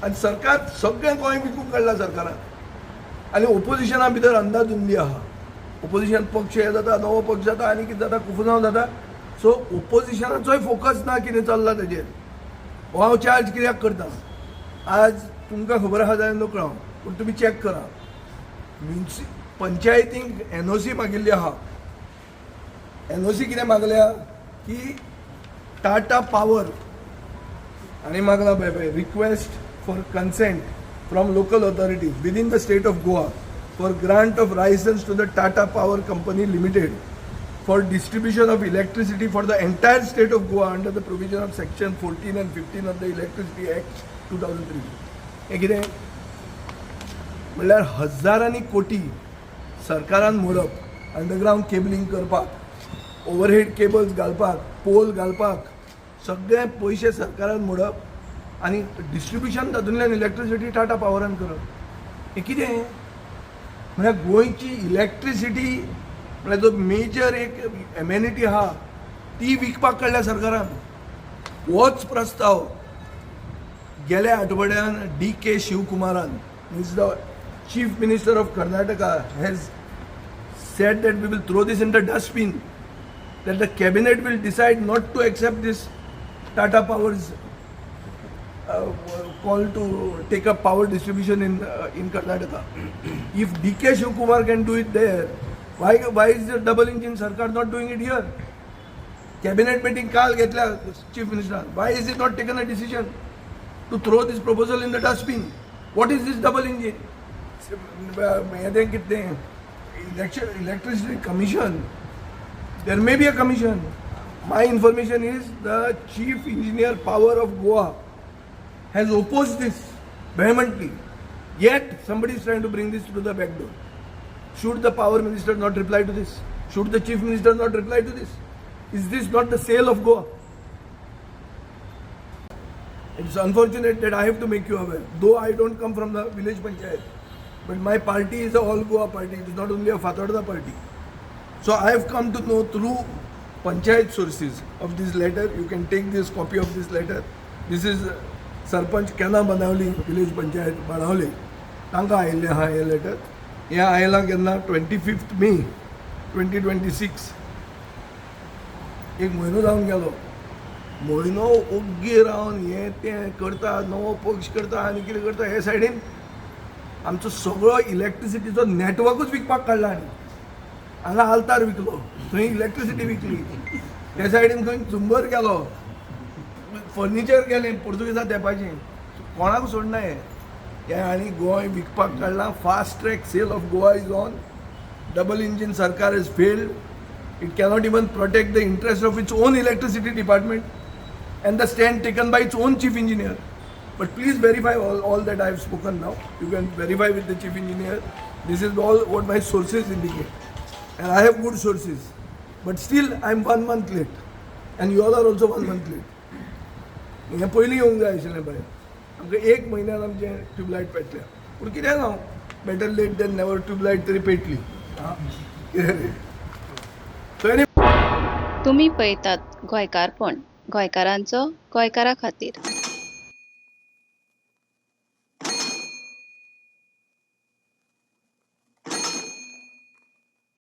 आनी सरकार सगळें गोंय विकूंक काडला सरकारान. आनी ओपोजिशना भितर अंदाधुंदी आहा. ओपोजिशन पक्ष हे जाता, नवो पक्ष जाता, आनी कितें जाता, कुफनाव जाता. सो ओपोजिशनाचोय फोकस ना कितें चल्ला तेजेर. हो हांव चार्ज कित्याक करता. आज तुमकां खबर आहा जाल्यार नकळो, पूण तुमी चॅक करा. पंचायतींक NOC मागिल्ली आहा. NOC कितें मागल्या की टाटा पावर आनी मागला पळय request for consent from local authorities within the state of Goa for grant of license to the Tata power company limited for distribution of electricity for the entire state of Goa under the provision of section 14 and 15 of the electricity act 2003. हे कितें म्हणल्यार हजारांनी कोटी सरकारान मोडप underground cabling करपाक, overhead cables घालपाक, pole घालपाक, सगळे पयशे सरकारान मोडप आनी डिस्ट्रीब्युशन तातूंतल्यान इलेक्ट्रिसिटी टाटा पावरान करप. हें कितें म्हळ्यार गोंयची इलेक्ट्रिसिटी म्हळ्यार जो मेजर एक एमेनिटी आहा ती विकपाक काडल्या सरकारान. होच प्रस्ताव गेल्या आठवड्यान DK शिवकुमारान is the chief minister of Karnataka has said that we will throw this in the dustbin, that the cabinet will decide not to accept this Tata Power's call to take up power distribution in Karnataka. If DK Shivkumar can do it there, why is the double engine Sarkar not doing it here? Cabinet meeting kaal getla chief minister. Why is it not taken a decision to throw this proposal in the dustbin? What is this double engine? Electricity commission, there may be a commission. My information is the chief engineer power of Goa has opposed this vehemently, yet somebody is trying to bring this to the back door. Should the power minister not reply to this? Should the chief minister not reply to this? Is this not the sale of Goa? It's unfortunate that I have to make you aware, though I don't come from the village panchayat. But my party is a all Goa party. It is not only a Fatorda party. So I have come to know through panchayat sources of this letter. You can take this copy of this letter. This is Sarpanch Kena Banavli village panchayat Banavli. Tanga आयिल्ले हा हे letter. हे आयला केन्ना 25th May 2026. एक म्हयनो जावन गेलो. म्हयनो ओग्गी रावन हे तें करता, नवो पक्ष करता आनी कितें करता हे सायडीन आमचो सगळो इलेक्ट्रिसिटीचो नेटवर्कूच विकपाक काडला. आनी हांगा आल्तार विकलो, थंय इलेक्ट्रिसिटी विकली, त्या सायडीन खंय चुंबर गेलो, फर्निचर गेलें पोर्तुगेजां तेंपाचें. कोणाक सोडना हे आनी गोंय विकपाक काडलां. Fast track cell of Goa is on. Double engine सरकार is failed. It cannot even protect the interest of its own electricity department and the stand taken by its own chief engineer. But please verify all that I have spoken now. You can verify with the chief engineer. This is all what my sources indicate. And I have good sources. But still I am 1 month late. And you all are also 1 month late. हे पयलीं येवंक जाय आशिल्लें पळय. आमकां 1 म्हयन्यान आमचे tubelight पेटल्या. पूण कित्याक हांव better late than never tube light तरी पेटली. तुम्ही पळयतात गोंयकारपण, गोंयकारांचो गोंयकारा खातीर.